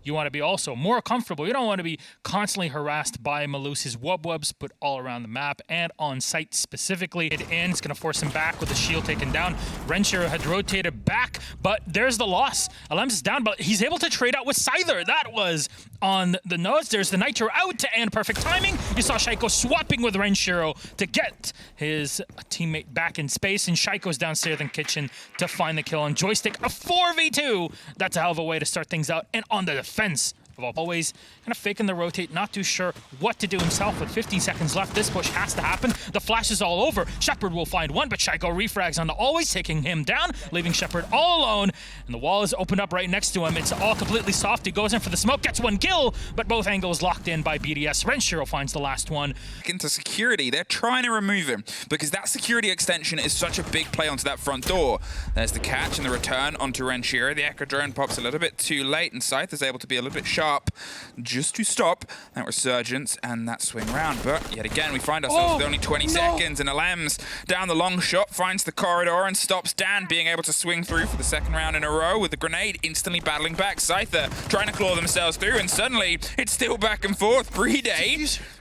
you want to be also more comfortable. You don't want to be constantly harassed by Malus's wubs put all around the map and on site specifically. It's going to force him back with the shield taken down. Renshiro had rotated back, but there's the loss. Alems is down, but he's able to trade out with Scyther. That was on the nose. There's the Nitro out to end. Perfect timing. You saw Shaiko swapping with Renshiro to get his teammate back in space, and Shaiko's downstairs in kitchen to find the kill on Joystick. A 4v2. That's a hell of a way to start things out. And on the defense, always kind of faking the rotate, not too sure what to do himself. With 15 seconds left, this push has to happen. The flash is all over. Shepard will find one, but Shaiko refrags on the always, taking him down, leaving Shepard all alone. And the wall is opened up right next to him. It's all completely soft. He goes in for the smoke, gets one kill, but both angles locked in by BDS. Renshiro finds the last one. Into security, they're trying to remove him because that security extension is such a big play onto that front door. There's the catch and the return onto Renshiro. The Echo Drone pops a little bit too late, and Scythe is able to be a little bit sharp just to stop that resurgence and that swing round. But yet again, we find ourselves with only 20 seconds, and Alems down the long shot finds the corridor and stops Dan being able to swing through for the second round in a row with the grenade instantly battling back. Scyther trying to claw themselves through, and suddenly it's still back and forth. Brede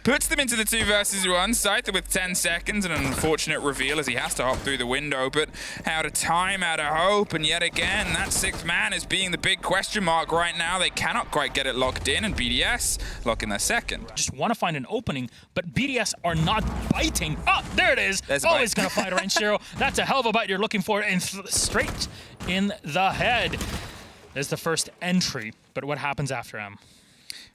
puts them into the 2 versus 1. Scyther with 10 seconds and an unfortunate reveal as he has to hop through the window, but out of time, out of hope, and yet again, that 6th man is being the big question mark right now. They cannot quite get it locked in, and BDS lock in their second. Just want to find an opening, but BDS are not biting. Oh, there it is. Always going to find Renshiro. That's a hell of a bite you're looking for, and straight in the head. There's the first entry, but what happens after him?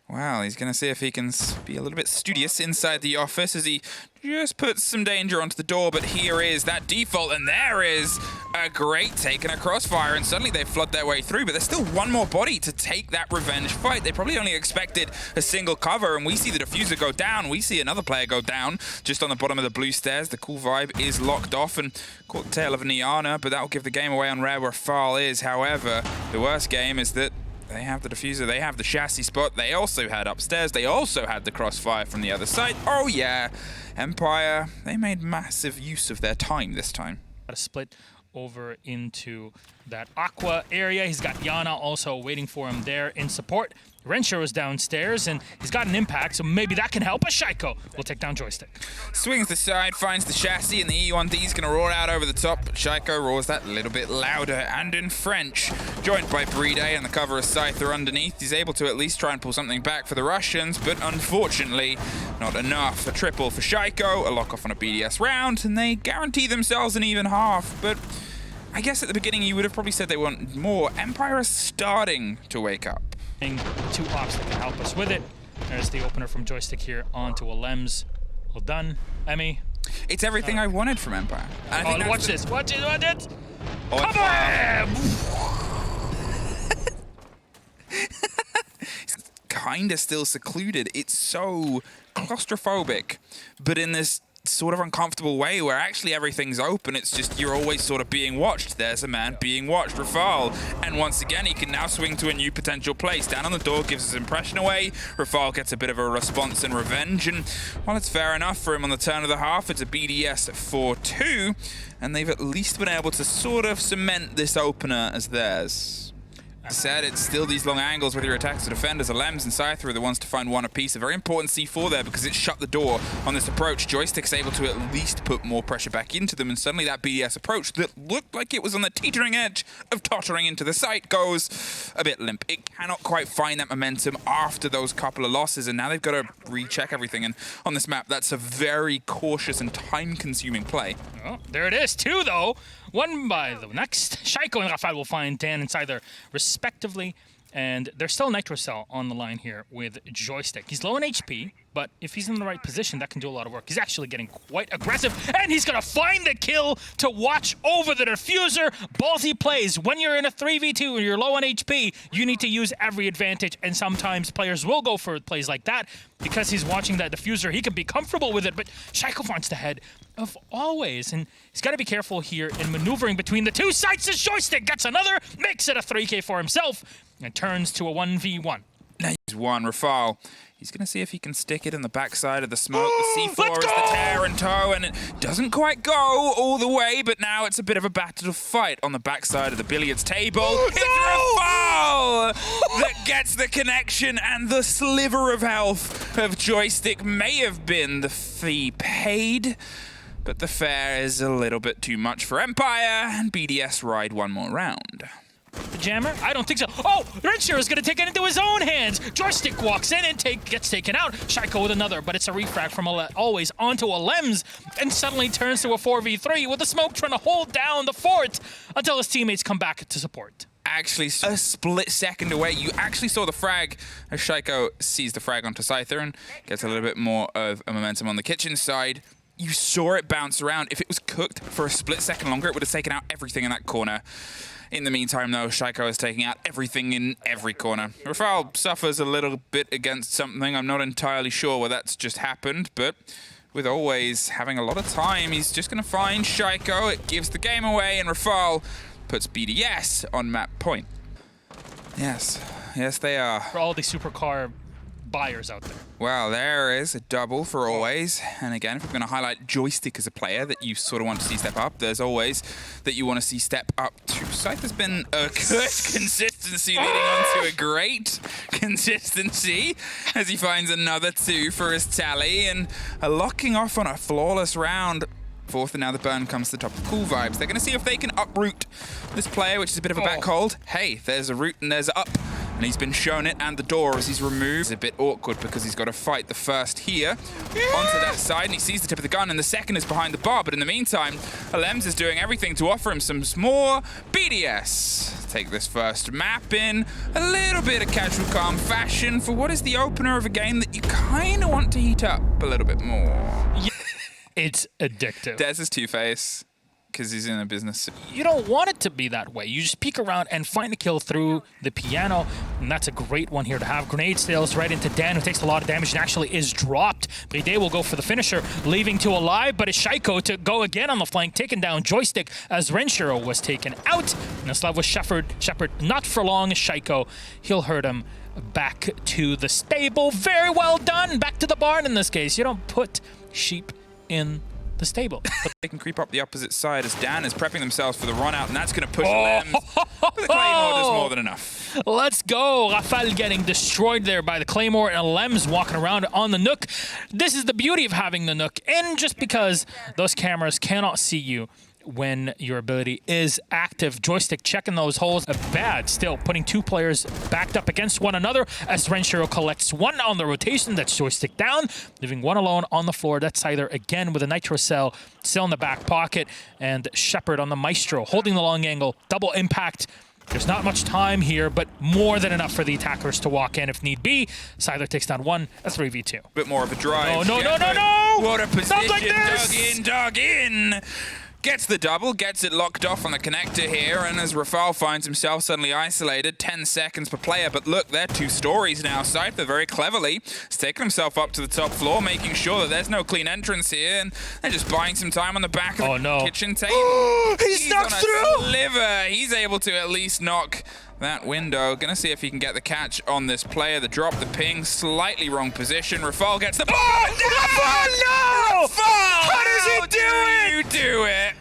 Wow, he's going to see if he can be a little bit studious inside the office as he just puts some danger onto the door, but here is that default, and there is a great take and a crossfire, and suddenly they flood their way through, but there's still one more body to take that revenge fight. They probably only expected a single cover, and we see the diffuser go down. We see another player go down just on the bottom of the blue stairs. The cool vibe is locked off and caught the tail of Niana, but that will give the game away on Rare where Rafal is. However, the worst game is that they have the diffuser, they have the chassis spot, they also had upstairs, they also had the crossfire from the other side. Oh yeah, Empire, they made massive use of their time this time. Got to split over into that Aqua area. He's got Yana also waiting for him there in support. Renshiro is downstairs, and he's got an impact, so maybe that can help. But Shaiko will take down Joystick. Swings the side, finds the chassis, and the E1D is going to roar out over the top. But Shaiko roars that little bit louder and in French. Joined by Brede and the cover of Scyther underneath. He's able to at least try and pull something back for the Russians, but unfortunately, not enough. A triple for Shaiko, a lock off on a BDS round, and they guarantee themselves an even half. But I guess at the beginning you would have probably said they want more. Empire is starting to wake up. 2 ops that can help us with it. There's the opener from Joystick here onto Alems. Well done, Emmy. It's everything I wanted from Empire. I think watch this. Watch it. Watch it. Oh, Come on! It's kind of still secluded. It's so claustrophobic, but in this sort of uncomfortable way where actually everything's open. It's just you're always sort of being watched. There's a man being watched, Rafal, and once again he can now swing to a new potential place. Down on the door gives his impression away. Rafal gets a bit of a response and revenge, and while it's fair enough for him on the turn of the half, it's a BDS 4-2, and they've at least been able to sort of cement this opener as theirs. Said it's still these long angles with your attacks to defenders. Alems and Scyther are the ones to find one apiece. A very important C4 there because it shut the door on this approach. Joystick's able to at least put more pressure back into them, and suddenly that BDS approach that looked like it was on the teetering edge of tottering into the site goes a bit limp. It cannot quite find that momentum after those couple of losses, and now they've got to recheck everything. And on this map, that's a very cautious and time-consuming play. Oh, there it is, 2 though. 1 by the next. Shaiko and Rafal will find Dan and Scyther respectively, and there's still Nitro Cell on the line here with Joystick. He's low in HP, but if he's in the right position, that can do a lot of work. He's actually getting quite aggressive, and he's going to find the kill to watch over the diffuser. Ballsy plays. When you're in a 3v2 and you're low on HP, you need to use every advantage, and sometimes players will go for plays like that. Because he's watching that diffuser, he can be comfortable with it, but Shaiko finds the head of always, and he's got to be careful here in maneuvering between the 2 sites as Joystick gets another, makes it a 3K for himself, and turns to a 1v1. Now One, Rafal. He's going to see if he can stick it in the backside of the smoke. The C4 is the tear and toe, and it doesn't quite go all the way, but now it's a bit of a battle fight on the backside of the billiards table. It's Rafal that gets the connection, and the sliver of health of Joystick may have been the fee paid, but the fare is a little bit too much for Empire, and BDS ride one more round. The jammer? I don't think so. Oh, Renshiru is going to take it into his own hands. Joystick walks in and gets taken out. Shaiko with another, but it's a refrag from always onto a Lems, and suddenly turns to a 4v3 with the smoke trying to hold down the fort until his teammates come back to support. Actually, a split second away. You actually saw the frag as Shaiko sees the frag onto Scyther and gets a little bit more of a momentum on the kitchen side. You saw it bounce around. If it was cooked for a split second longer, it would have taken out everything in that corner. In the meantime, though, Shaiko is taking out everything in every corner. Rafal suffers a little bit against something. I'm not entirely sure where that's just happened, but with always having a lot of time, he's just going to find Shaiko. It gives the game away, and Rafal puts BDS on map point. Yes, they are. For all the supercar buyers out there. Well, there is a double for always. And again, if we're going to highlight Joystick as a player that you sort of want to see step up, there's always that you want to see step up too. Scythe has been a good consistency leading on to a great consistency as he finds another 2 for his tally and locking off on a flawless round. Fourth, and now the burn comes to the top of Cool Vibes. They're going to see if they can uproot this player, which is a bit of a back hold. Hey, there's a root and there's a up. And he's been shown it, and the door as he's removed. It's a bit awkward because he's got to fight the first here onto that side, and he sees the tip of the gun, and the second is behind the bar. But in the meantime, Alems is doing everything to offer him some more BDS. Take this first map in a little bit of casual calm fashion for what is the opener of a game that you kind of want to heat up a little bit more. Yeah. It's addictive. Dez is Two-Face because he's in a business. You don't want it to be that way. You just peek around and find a kill through the piano, and that's a great one here to have. Grenade sails right into Dan, who takes a lot of damage and actually is dropped. Bride will go for the finisher, leaving to alive, but it's Shaiko to go again on the flank, taking down Joystick as Renshiro was taken out. And Slav was Shepard, not for long. Shaiko, he'll hurt him back to the stable. Very well done. Back to the barn in this case. You don't put sheep in the stable. But they can creep up the opposite side as Dan is prepping themselves for the run out, and that's going to push Lems. But the Claymore does more than enough. Let's go. Rafal getting destroyed there by the Claymore, and Lems walking around on the Nook. This is the beauty of having the Nook, and just because those cameras cannot see you when your ability is active. Joystick checking those holes. Bad still, putting 2 players backed up against one another as Renshiro collects 1 on the rotation. That's Joystick down, leaving 1 alone on the floor. That's either again with a nitro cell still in the back pocket, and Shepard on the Maestro holding the long angle. Double impact. There's not much time here, but more than enough for the attackers to walk in if need be. Scyther takes down 1, a 3v2. Bit more of a drive. No. What a position. Not like this. Dug in. Gets the double, gets it locked off on the connector here, and as Rafal finds himself suddenly isolated, 10 seconds per player, but look, they're 2 stories now. Scyther very cleverly has taken himself up to the top floor, making sure that there's no clean entrance here, and they're just buying some time on the back of the kitchen table. He's knocked through! Sliver. He's able to at least knock that window. Gonna see if he can get the catch on this player. The drop, the ping, slightly wrong position. Rafal gets the... Oh, no! Rafal! How does he do it? You do it?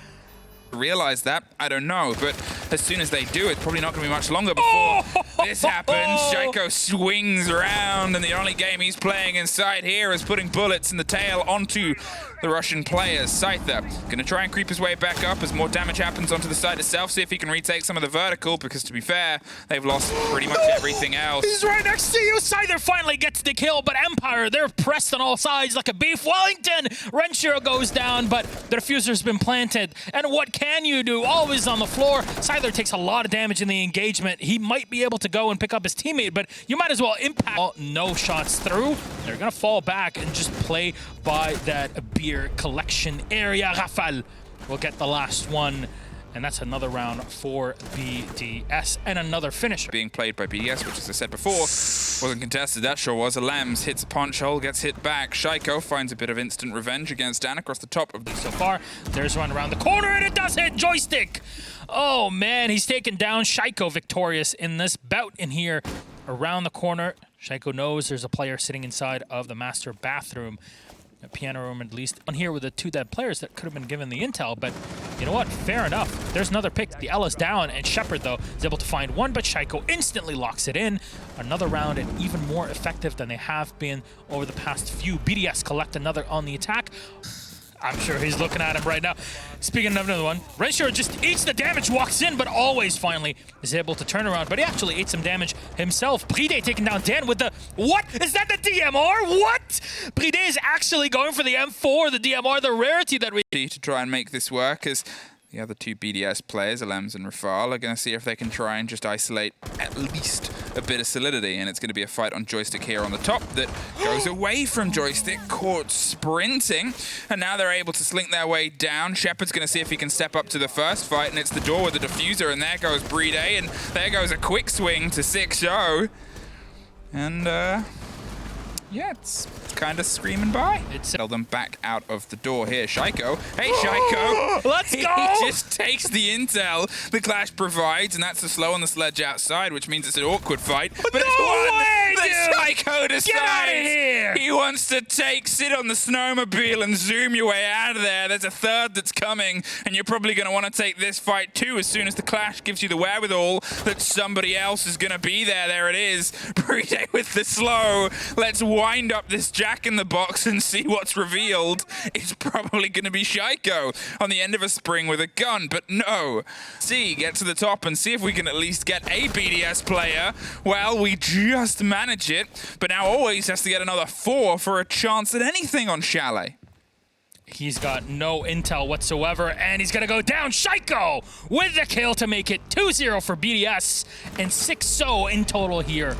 Realize that? I don't know, but as soon as they do, it's probably not going to be much longer before this happens. Shaiko swings around, and the only game he's playing inside here is putting bullets in the tail onto the Russian players. Scyther going to try and creep his way back up as more damage happens onto the side itself, see if he can retake some of the vertical, because to be fair, they've lost pretty much everything else. He's right next to you. Scyther finally gets the kill, but Empire, they're pressed on all sides like a beef Wellington. Renshiro goes down, but the diffuser's been planted, and what can you do? Always on the floor. Scyther takes a lot of damage in the engagement. He might be able to go and pick up his teammate, but you might as well impact. No shots through. They're going to fall back and just play by that beer collection area. Rafal will get the last one, and that's another round for BDS and another finisher. Being played by BDS, which, as I said before, wasn't contested. That sure was. Alems hits a punch hole, gets hit back. Shaiko finds a bit of instant revenge against Dan across the top of the... So far, there's one around the corner, and it does hit Joystick. Oh, man, he's taken down. Shaiko victorious in this bout in here. around the corner. Shaiko knows there's a player sitting inside of the master bathroom. A piano room, at least. On here with the 2 dead players that could have been given the intel, but you know what? Fair enough. There's another pick. The L is down, and Shepard, though, is able to find one, but Shaiko instantly locks it in. Another round, and even more effective than they have been over the past few. BDS collect another on the attack. I'm sure he's looking at him right now. Speaking of another one, Renshiro just eats the damage, walks in, but always finally is able to turn around. But he actually ate some damage himself. Bride taking down Dan with the... What? Is that the DMR? What? Bride is actually going for the M4, the DMR, the rarity that we... To try and make this work, as the other 2 BDS players, Alems and Rafal, are going to see if they can try and just isolate at least a bit of solidity. And it's going to be a fight on Joystick here on the top that goes away from Joystick, caught sprinting. And now they're able to slink their way down. Shepard's going to see if he can step up to the first fight, and it's the door with the diffuser, and there goes Bride, and there goes a quick swing to 6-0. And, yeah, it's kind of screaming by. It's tell them back out of the door here. Shaiko. Hey, Shaiko. Let's go. He just takes the intel the Clash provides, and that's the slow on the sledge outside, which means it's an awkward fight. But no it's one way, that Shaiko decides Get out of here. he wants to sit on the snowmobile and zoom your way out of there. There's a third that's coming, and you're probably going to want to take this fight too as soon as the Clash gives you the wherewithal that somebody else is going to be there. There it is. Bride with the slow. Let's wind up this Jack in the Box and see what's revealed. It's probably going to be Shaiko on the end of a spring with a gun, but no. See, get to the top and see if we can at least get a BDS player. Well, we just manage it, but now always has to get another 4 for a chance at anything on Chalet. He's got no intel whatsoever, and he's going to go down. Shaiko with the kill to make it 2-0 for BDS, and 6-0 in total here.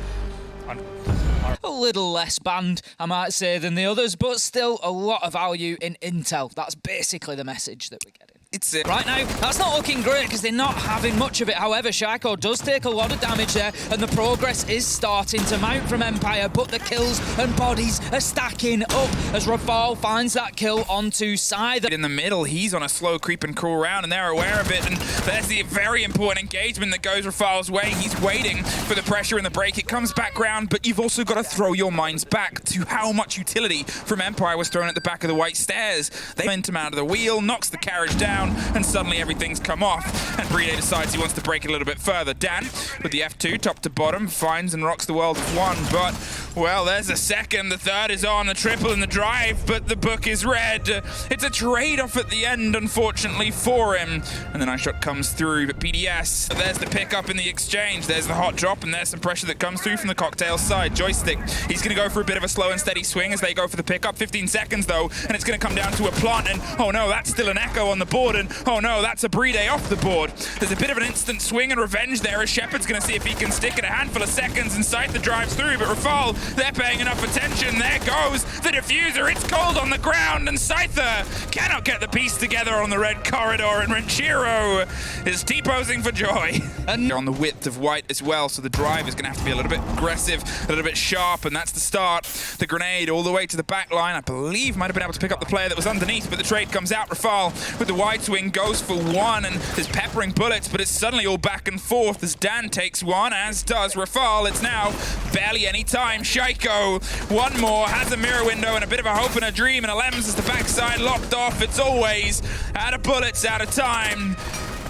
A little less banned, I might say, than the others, but still a lot of value in intel. That's basically the message that we're getting. It's it. Right now, that's not looking great because they're not having much of it. However, Shaiko does take a lot of damage there, and the progress is starting to mount from Empire, but the kills and bodies are stacking up as Rafal finds that kill onto Scyther. In the middle, he's on a slow creep and crawl round, and they're aware of it, and there's the very important engagement that goes Rafal's way. He's waiting for the pressure and the break. It comes back round, but you've also got to throw your minds back to how much utility from Empire was thrown at the back of the White Stairs. They went him out of the wheel, knocks the carriage down, and suddenly everything's come off, and Bride decides he wants to break it a little bit further. Dan, with the F2, top to bottom, finds and rocks the world with 1, but, well, there's a second, the third is on, the triple in the drive, but the book is red. It's a trade-off at the end, unfortunately, for him, and the nice shot comes through, but BDS, there's the pickup in the exchange, there's the hot drop, and there's some pressure that comes through from the Cocktail side. Joystick, he's going to go for a bit of a slow and steady swing as they go for the pickup. 15 seconds, though, and it's going to come down to a plant, and, oh no, that's still an Echo on the board, and oh no, that's a Bride off the board. There's a bit of an instant swing and revenge there as Shepard's going to see if he can stick it a handful of seconds and Scyther drives through, but Rafal, they're paying enough attention. There goes the diffuser. It's cold on the ground, and Scyther cannot get the piece together on the red corridor, and Renshiro is T-posing for joy. And they're on the width of white as well, so the drive is going to have to be a little bit aggressive, a little bit sharp, and that's the start. The grenade all the way to the back line, I believe might have been able to pick up the player that was underneath, but the trade comes out. Rafal with the wide swing goes for 1 and is peppering bullets, but it's suddenly all back and forth as Dan takes 1, as does Rafal. It's now barely any time. Shaiko, 1 more, has a mirror window and a bit of a hope and a dream, and Alems is the backside locked off. It's always out of bullets, out of time,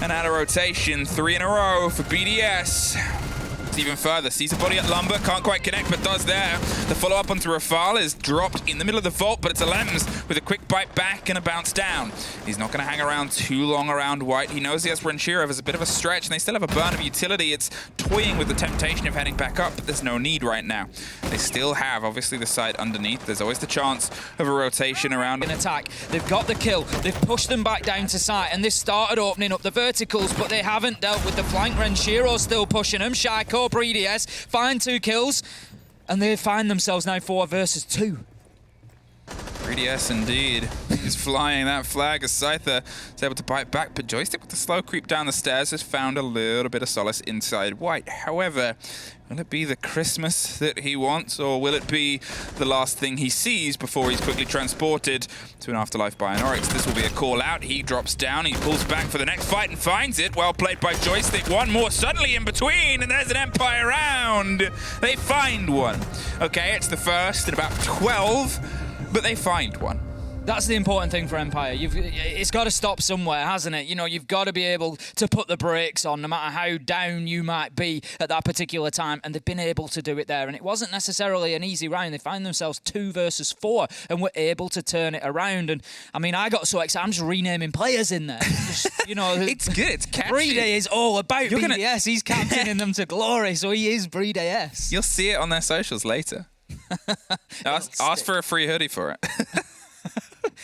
and out of rotation. 3 in a row for BDS. Even further, sees a body at Lumber, can't quite connect, but does there. The follow-up onto Rafal is dropped in the middle of the vault, but it's Alems with a quick bite back and a bounce down. He's not going to hang around too long around white. He knows he has Renshiro as a bit of a stretch, and they still have a burn of utility. It's toying with the temptation of heading back up, but there's no need right now. They still have, obviously, the site underneath. There's always the chance of a rotation around. An attack. They've got the kill. They've pushed them back down to site, and they've started opening up the verticals, but they haven't dealt with the flank. Renshiro still pushing them. Shaiko, BDS find 2 kills, and they find themselves now 4 versus 2. BDS indeed. He's flying that flag as Scyther is able to bite back, but Joystick with the slow creep down the stairs has found a little bit of solace inside White. However, will it be the Christmas that he wants, or will it be the last thing he sees before he's quickly transported to an afterlife by an Oryx? This will be a call out. He drops down, he pulls back for the next fight and finds it. Well played by Joystick. One more suddenly in between, and there's an Empire round. They find one. Okay, it's the first in about 12, but they find one. That's the important thing for Empire. It's got to stop somewhere, hasn't it? You know, you've got to be able to put the brakes on, no matter how down you might be at that particular time, and they've been able to do it there. And it wasn't necessarily an easy round. They find themselves 2 versus 4 and were able to turn it around. And, I mean, I got so excited, I'm just renaming players in there. Just, you know, it's good, it's catchy. BDS is all about BDS. He's captaining them to glory, so he is BDS. You'll see it on their socials later. Ask for a free hoodie for it.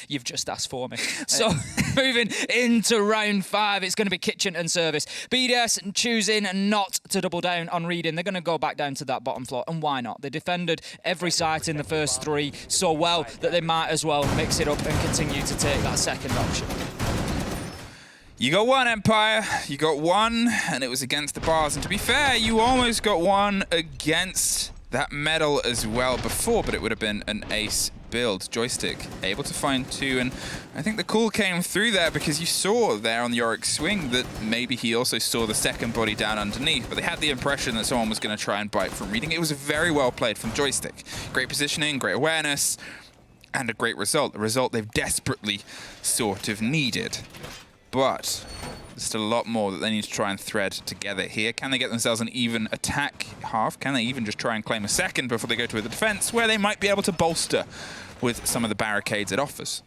You've just asked for me. So, moving into round 5, it's going to be kitchen and service. BDS choosing not to double down on reading. They're going to go back down to that bottom floor, and why not? They defended every site in the first 3 so well that they might as well mix it up and continue to take that second option. You got one, Empire. You got one, and it was against the bars. And to be fair, you almost got one against that medal as well before, but it would have been an ace build. Joystick able to find 2, and I think the call came through there because you saw there on the Oryx swing that maybe he also saw the second body down underneath, but they had the impression that someone was going to try and bite from reading. It was very well played from Joystick. Great positioning, great awareness, and a great result. A result they've desperately sort of needed. But there's still a lot more that they need to try and thread together here. Can they get themselves an even attack half? Can they even just try and claim a second before they go to the defense, where they might be able to bolster with some of the barricades it offers?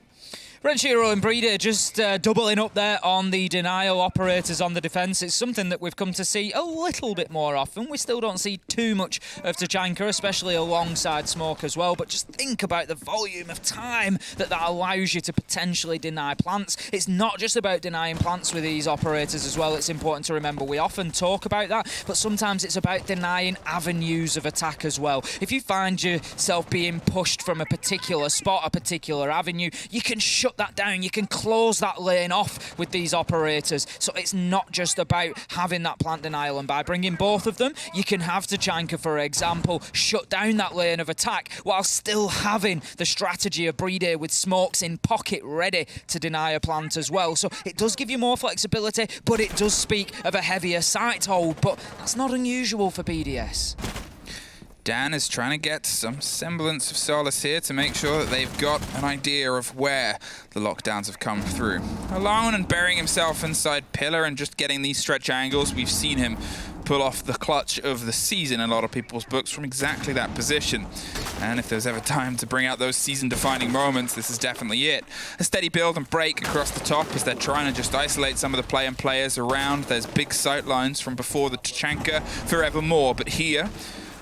Renshiro and Breeder just doubling up there on the denial operators on the defence. It's something that we've come to see a little bit more often. We still don't see too much of Tachanka, especially alongside Smoke as well, but just think about the volume of time that allows you to potentially deny plants. It's not just about denying plants with these operators as well. It's important to remember we often talk about that, but sometimes it's about denying avenues of attack as well. If you find yourself being pushed from a particular spot, a particular avenue, you can shut that down. You can close that lane off with these operators. So it's not just about having that plant denial, and by bringing both of them, you can have Tachanka, for example, shut down that lane of attack while still having the strategy of Breeder with smokes in pocket ready to deny a plant as well. So it does give you more flexibility, but it does speak of a heavier site hold, but that's not unusual for BDS. Dan is trying to get some semblance of solace here to make sure that they've got an idea of where the lockdowns have come through. Alone and burying himself inside pillar and just getting these stretch angles, we've seen him pull off the clutch of the season in a lot of people's books from exactly that position. And if there's ever time to bring out those season-defining moments, this is definitely it. A steady build and break across the top as they're trying to just isolate some of the players around. There's big sight lines from before the Tachanka forevermore, but here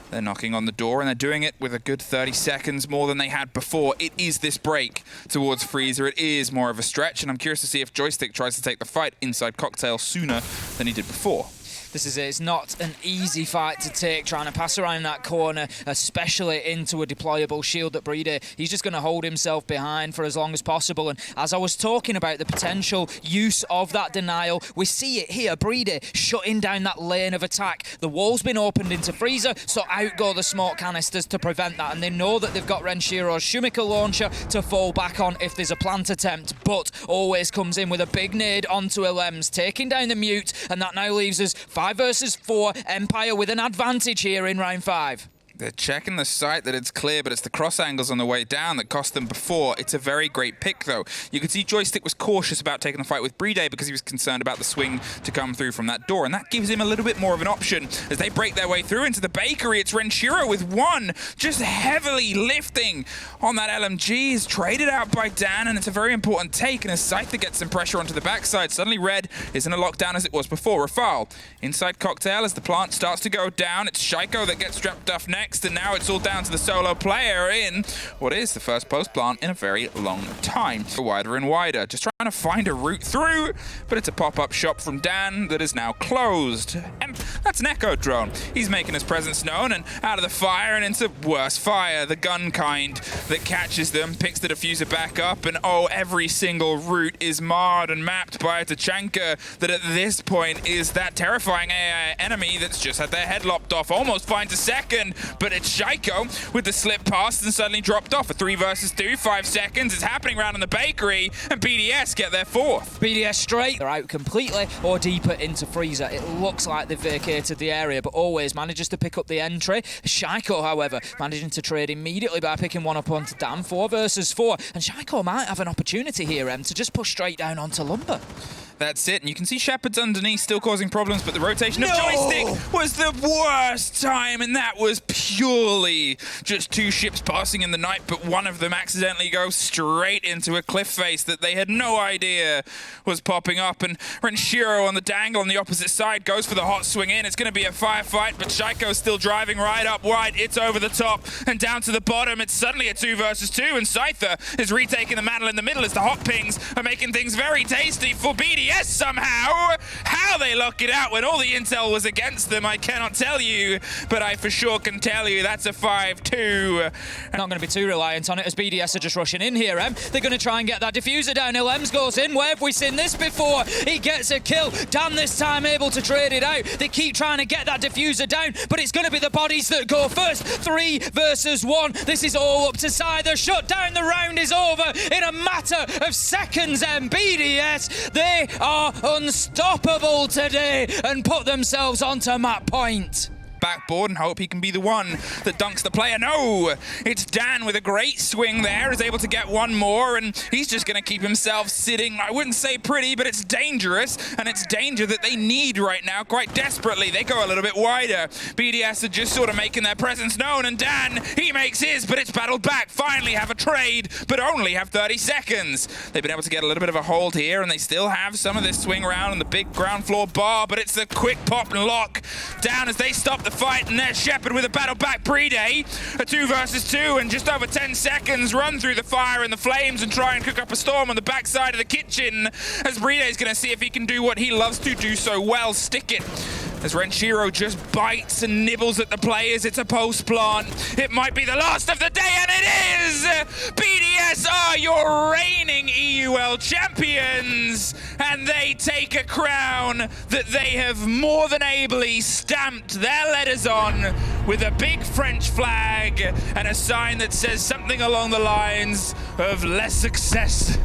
they're knocking on the door, and they're doing it with a good 30 seconds more than they had before. It is this break towards Freezer. It is more of a stretch, and I'm curious to see if Joystick tries to take the fight inside Cocktail sooner than he did before. This is it. It's not an easy fight to take, trying to pass around that corner, especially into a deployable shield that Breeder, he's just going to hold himself behind for as long as possible. And as I was talking about the potential use of that denial, we see it here. Breeder shutting down that lane of attack. The wall's been opened into Freezer, so out go the smoke canisters to prevent that. And they know that they've got Renshiro's Shumika launcher to fall back on if there's a plant attempt, but always comes in with a big nade onto Elems, taking down the mute, and that now leaves us 5 versus 4, Empire with an advantage here in round 5. They're checking the site that it's clear, but it's the cross angles on the way down that cost them before. It's a very great pick, though. You can see Joystick was cautious about taking the fight with Breeder because he was concerned about the swing to come through from that door, and that gives him a little bit more of an option as they break their way through into the bakery. It's Renshiro with 1, just heavily lifting on that LMG. Is traded out by Dan, and it's a very important take, and as Scyther gets some pressure onto the backside, suddenly Red isn't a lockdown as it was before. Rafal inside Cocktail as the plant starts to go down. It's Shaiko that gets strapped off next. next, and now it's all down to the solo player in what is the first post plant in a very long time. Wider and wider, just trying to find a route through, but it's a pop-up shop from Dan that is now closed. And that's an Echo drone. He's making his presence known, and out of the fire and into worse fire, the gun kind that catches them, picks the diffuser back up, and oh, every single route is marred and mapped by a Tachanka that at this point is that terrifying AI enemy that's just had their head lopped off. Almost finds a second, but it's Shaiko with the slip past and suddenly dropped off. A 3 versus 2, 5 seconds. It's happening around in the bakery, and BDS get their fourth. BDS straight. They're out completely or deeper into Freezer. It looks like they've vacated the area, but always manages to pick up the entry. Shaiko, however, managing to trade immediately by picking one up onto Dan. 4 versus 4. And Shaiko might have an opportunity here, to just push straight down onto Lumber. That's it, and you can see Shepard's underneath still causing problems, but the rotation of joystick was the worst time, and that was purely just 2 ships passing in the night, but one of them accidentally goes straight into a cliff face that they had no idea was popping up, and Renshiro on the dangle on the opposite side goes for the hot swing in. It's going to be a firefight, but Shaiko's still driving right up wide. It's over the top and down to the bottom. It's suddenly a 2 versus 2, and Scyther is retaking the mantle in the middle as the hot pings are making things very tasty for BDS. Yes, somehow. How they lock it out when all the intel was against them, I cannot tell you, but I for sure can tell you that's a 5-2. Not going to be too reliant on it as BDS are just rushing in here, They're going to try and get that diffuser down. Lems goes in. Where have we seen this before? He gets a kill. Dan this time able to trade it out. They keep trying to get that diffuser down, but it's going to be the bodies that go first. 3 versus 1. This is all up to Scyther. Shut down. The round is over in a matter of seconds, BDS, they are unstoppable today and put themselves onto map point. Backboard and hope he can be the one that dunks the player. No, it's Dan with a great swing there, is able to get one more, and he's just going to keep himself sitting. I wouldn't say pretty, but it's dangerous, and it's danger that they need right now quite desperately. They go a little bit wider. BDS are just sort of making their presence known, and Dan, he makes his, but it's battled back. Finally have a trade, but only have 30 seconds. They've been able to get a little bit of a hold here, and they still have some of this swing around on the big ground floor bar, but it's the quick pop and lock down as they stop the fight, and there's Shepard with a battle back pre-day. A 2 versus 2 and just over 10 seconds. Run through the fire and the flames and try and cook up a storm on the backside of the kitchen as Breday's going to see if he can do what he loves to do so well, stick it. As Renshiro just bites and nibbles at the players, it's a post plant. It might be the last of the day, and it is! BDS are your reigning EUL champions, and they take a crown that they have more than ably stamped their letters on with a big French flag and a sign that says something along the lines of less success